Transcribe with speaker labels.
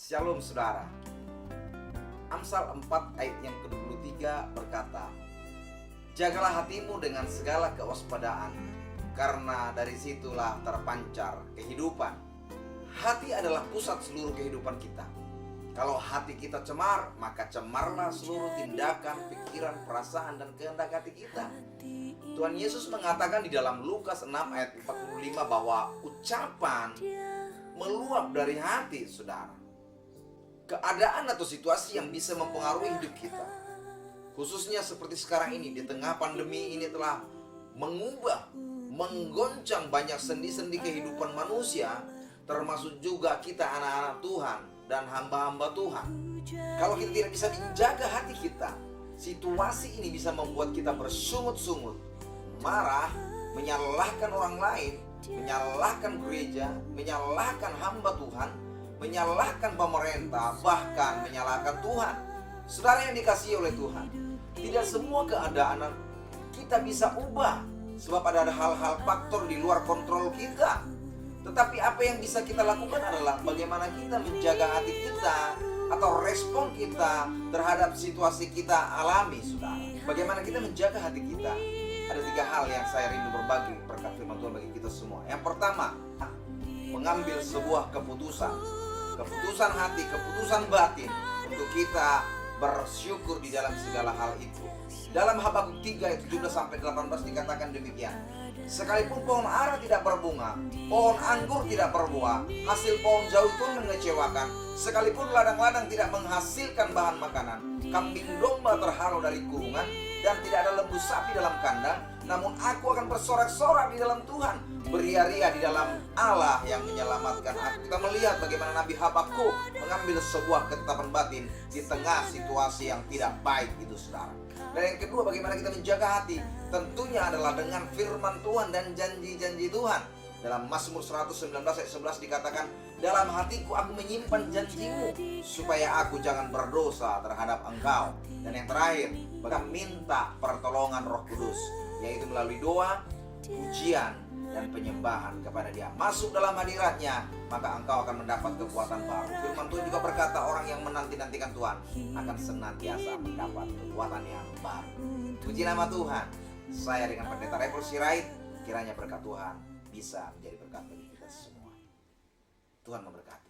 Speaker 1: Shalom saudara. Amsal 4 ayat yang ke-23 berkata, jagalah hatimu dengan segala kewaspadaan, karena dari situlah terpancar kehidupan. Hati adalah pusat seluruh kehidupan kita. Kalau hati kita cemar, maka cemarlah seluruh tindakan, pikiran, perasaan, dan kehendak hati kita. Tuhan Yesus mengatakan di dalam Lukas 6 ayat 45 bahwa ucapan meluap dari hati, saudara. Keadaan atau situasi yang bisa mempengaruhi hidup kita, khususnya seperti sekarang ini, di tengah pandemi ini telah mengubah, menggoncang banyak sendi-sendi kehidupan manusia, termasuk juga kita anak-anak Tuhan dan hamba-hamba Tuhan. Kalau kita tidak bisa menjaga hati kita, situasi ini bisa membuat kita bersungut-sungut, marah, menyalahkan orang lain, menyalahkan gereja, menyalahkan hamba Tuhan, menyalahkan pemerintah, bahkan menyalahkan Tuhan. Saudara yang dikasihi oleh Tuhan, tidak semua keadaan kita bisa ubah, sebab ada hal-hal faktor di luar kontrol kita. Tetapi apa yang bisa kita lakukan adalah bagaimana kita menjaga hati kita atau respon kita terhadap situasi kita alami, saudara. Bagaimana kita menjaga hati kita. Ada 3 hal yang saya rindu berbagi berkat firman Tuhan bagi kita semua. Yang pertama, mengambil sebuah keputusan hati, keputusan batin untuk kita bersyukur di dalam segala hal itu. Dalam Habakuk 3 ayat 17-18 dikatakan demikian. Sekalipun pohon ara tidak berbunga, pohon anggur tidak berbuah, hasil pohon zaitun mengecewakan, sekalipun ladang-ladang tidak menghasilkan bahan makanan, kambing domba terhalau dari kurungan, dan tidak ada lembu sapi dalam kandang, namun aku akan bersorak-sorak di dalam Tuhan, beria-ria di dalam Allah yang menyelamatkan aku. Kita melihat bagaimana Nabi Habakuk mengambil sebuah ketetapan batin di tengah situasi yang tidak baik itu, saudara. Dan yang kedua, bagaimana kita menjaga hati, tentunya adalah dengan firman Tuhan dan janji-janji Tuhan. Dalam Mazmur 119 ayat 11 dikatakan, dalam hatiku aku menyimpan janjimu, supaya aku jangan berdosa terhadap engkau. Dan yang terakhir, minta pertolongan Roh Kudus, yaitu melalui doa, pujian, dan penyembahan kepada Dia. Masuk dalam hadiratnya, maka engkau akan mendapat kekuatan baru. Firman Tuhan juga berkata, orang yang menanti-nantikan Tuhan akan senantiasa mendapat kekuatan yang baru. Puji nama Tuhan. Saya dengan Pendeta Raiful Sirait, kiranya berkat Tuhan bisa menjadi berkat bagi kita semua. Tuhan memberkati.